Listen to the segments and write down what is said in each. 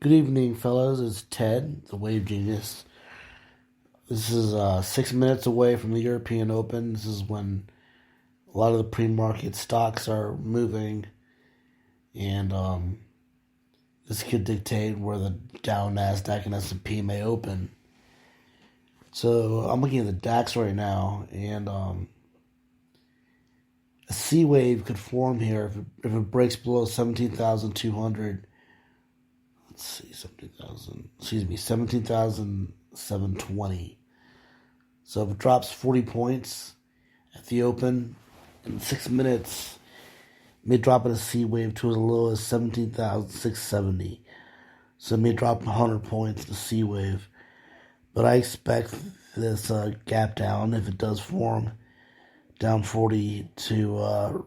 Good evening, fellas. It's Ted, the Wave Genius. This is 6 minutes away from the European Open. This is when a lot of the pre-market stocks are moving, and this could dictate where the Dow, Nasdaq, and S&P may open. So I'm looking at the DAX right now, and a C wave could form here if it breaks below 17,200. Let's see, 17,720. So if it drops 40 points at the open in 6 minutes, it may drop in a C wave to as low as 17,670. So it may drop 100 points in a C wave. But I expect this gap down, if it does form, down 40 to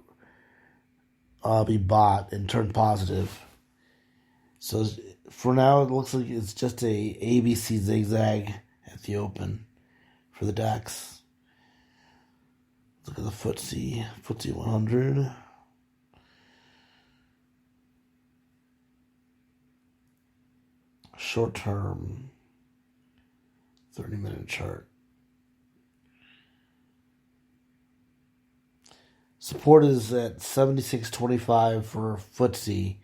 be bought and turn positive. So for now, it looks like it's just a ABC zigzag at the open for the DAX. Look at the FTSE 100. Short term, 30-minute chart. Support is at 76.25 for FTSE.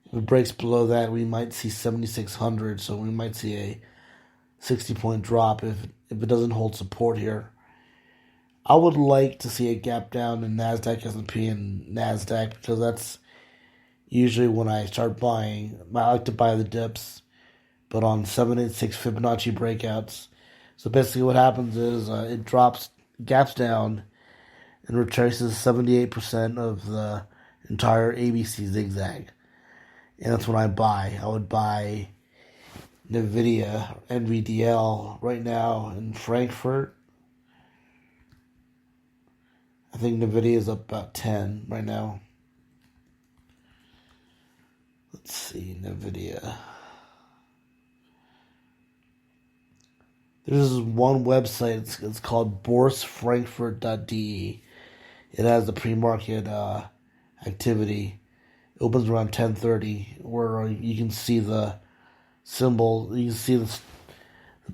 If it breaks below that, we might see 7,600, so we might see a 60-point drop if it doesn't hold support here. I would like to see a gap down in NASDAQ, S&P, and NASDAQ because that's usually when I start buying. I like to buy the dips, but on 786 Fibonacci breakouts. So basically what happens is it gaps down, and retraces 78% of the entire ABC zigzag. And that's when I buy. I would buy NVIDIA, NVDL, right now in Frankfurt. I think NVIDIA is up about 10 right now. Let's see, NVIDIA. There's one website, it's called bourse-frankfurt.de. It has the pre-market activity. It opens around 10:30, where you can see the symbol. You can see the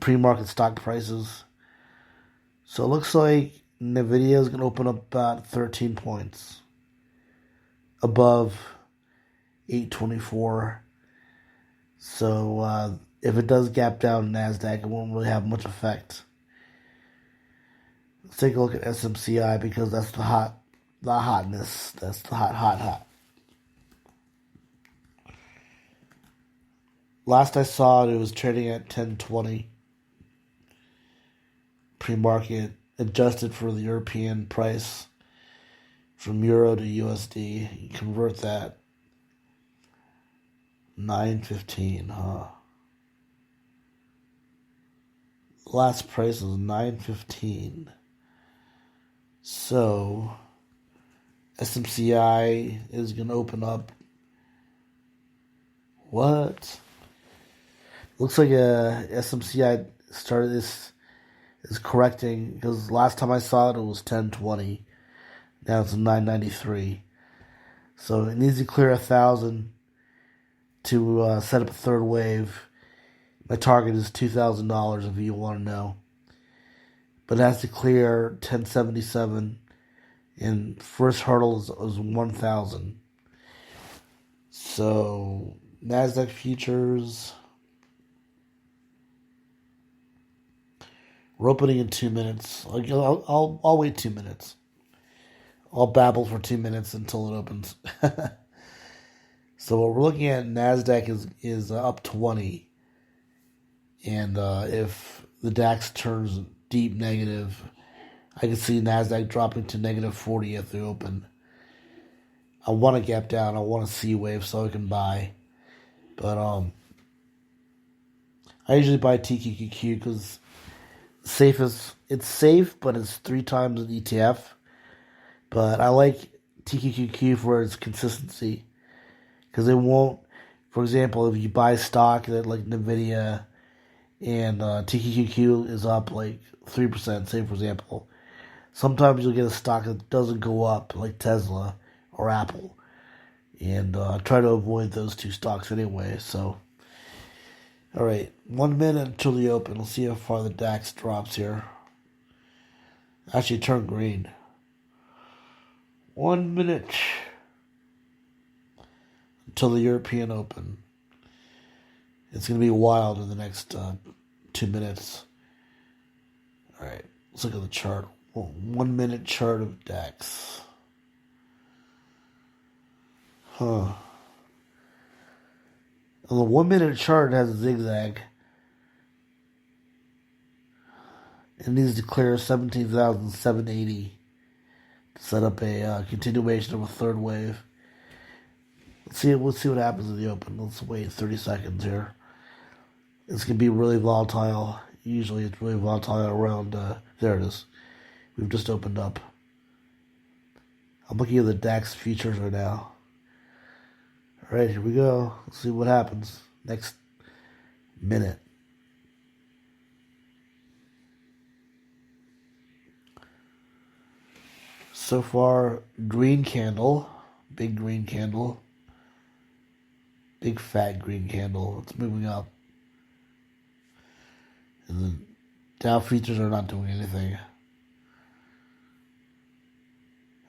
pre-market stock prices. So it looks like NVIDIA is going to open up about 13 points above 824. So if it does gap down NASDAQ, it won't really have much effect. Let's take a look at SMCI because that's the hotness. That's the hot. Last I saw it was trading at 1020. Pre-market adjusted for the European price from Euro to USD. You convert that. 915, huh? Last price was 915. So SMCI is going to open up. What? Looks like SMCI is correcting because last time I saw it was 1020. Now it's 993. So it needs to clear 1,000 to set up a third wave. My target is $2,000 if you want to know. But it has to clear 1077, and first hurdle is 1,000. So NASDAQ futures, we're opening in 2 minutes. I'll wait 2 minutes. I'll babble for 2 minutes until it opens. So what we're looking at, NASDAQ is up 20. And if the DAX turns deep negative, I can see NASDAQ dropping to negative 40 at the open. I want to gap down. I want a C wave so I can buy. But I usually buy TQQQ because it's safe, but it's 3 times an ETF. But I like TQQQ for its consistency because it won't. For example, if you buy stock that like NVIDIA and TQQQ is up like 3%, say for example, sometimes you'll get a stock that doesn't go up like Tesla or Apple, and try to avoid those two stocks anyway. So All right, 1 minute until the open. We'll see how far the DAX drops here. Actually, turn green. 1 minute until the European Open. It's going to be wild in the next 2 minutes. All right, let's look at the chart. 1 minute chart of DAX. On the 1 minute chart, it has a zigzag. It needs to clear 17,780 to set up a continuation of a third wave. Let's see what happens in the open. Let's wait 30 seconds here. It's going to be really volatile. Usually it's really volatile around, there it is. We've just opened up. I'm looking at the DAX futures right now. Alright, here we go. Let's see what happens next minute. So far, green candle, big green candle, big fat green candle. It's moving up. And the Dow futures are not doing anything.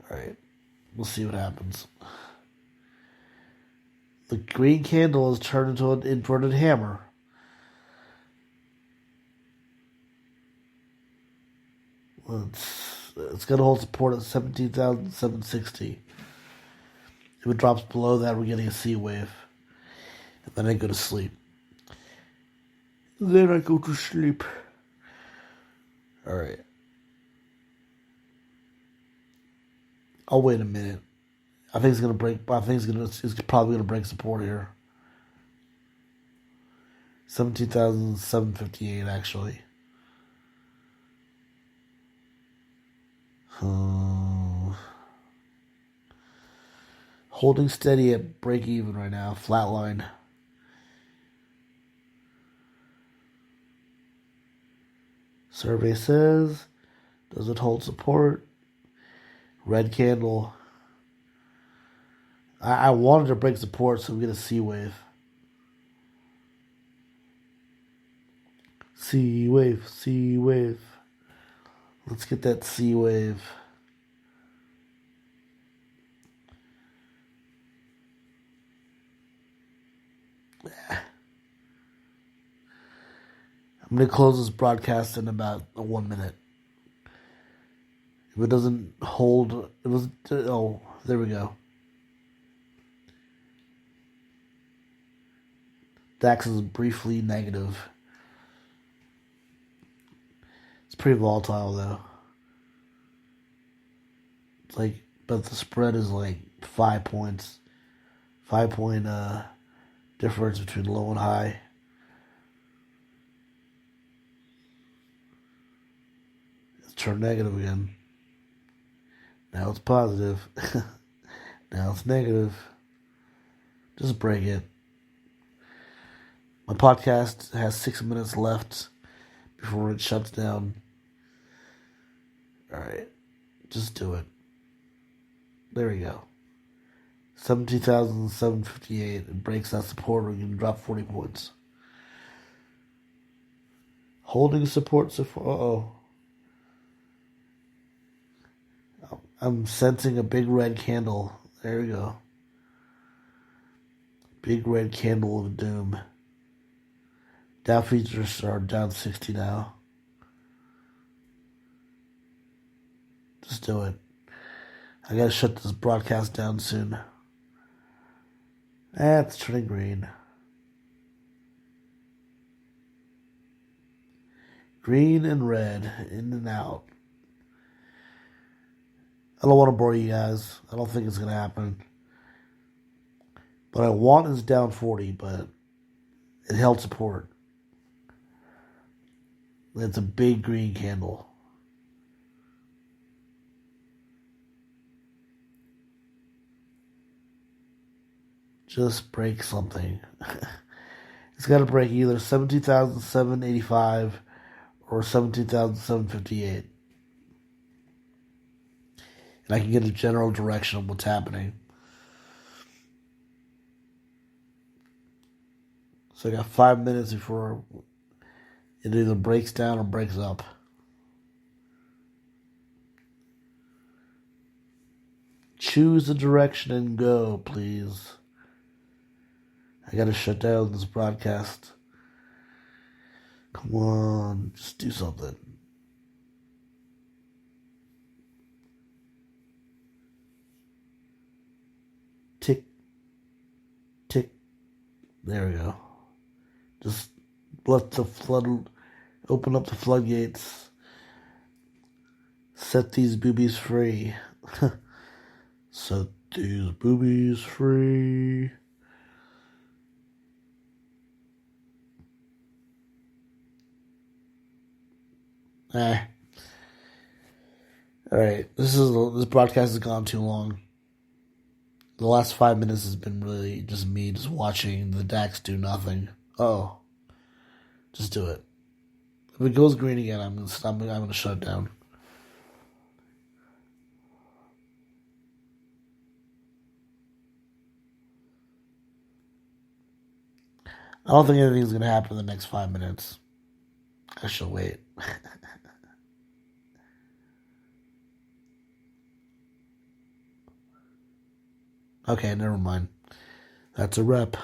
Alright, we'll see what happens. The green candle is turned into an inverted hammer. It's going to hold support at 17,760. If it drops below that, we're getting a C wave. And then I go to sleep. Alright. I'll wait a minute. I think it's gonna break. It's probably gonna break support here. 17,758 actually. Holding steady at break even right now. Flatline. Survey says, does it hold support? Red candle. I wanted to break support so we get a C wave. C wave, C wave. Let's get that C wave. I'm going to close this broadcast in about 1 minute. If it doesn't hold, there we go. DAX is briefly negative. It's pretty volatile though. It's like, but the spread is like 5 points. 5-point difference between low and high. It's turned negative again. Now it's positive. Now it's negative. Just break it. My podcast has 6 minutes left before it shuts down. Alright. Just do it. There we go. 17,758. It breaks that support. We're going to drop 40 points. Holding support so far. I'm sensing a big red candle. There we go. Big red candle of doom. Dow futures are down 60 now. Just do it. I gotta shut this broadcast down soon. It's turning green. Green and red, in and out. I don't want to bore you guys. I don't think it's gonna happen. What I want is down 40, but it held support. It's a big green candle. Just break something. It's got to break either 17,785 or 17,758. And I can get a general direction of what's happening. So I got 5 minutes before it either breaks down or breaks up. Choose the direction and go, please. I gotta shut down this broadcast. Come on, just do something. Tick, tick. There we go. Just let the flood, open up the floodgates. Set these boobies free. Set these boobies free. Alright, this broadcast has gone too long. The last 5 minutes has been really just me just watching the DAX do nothing. Oh. Just do it. If it goes green again, I'm gonna shut it down. I don't think anything's gonna happen in the next 5 minutes. I shall wait. Okay, never mind. That's a wrap.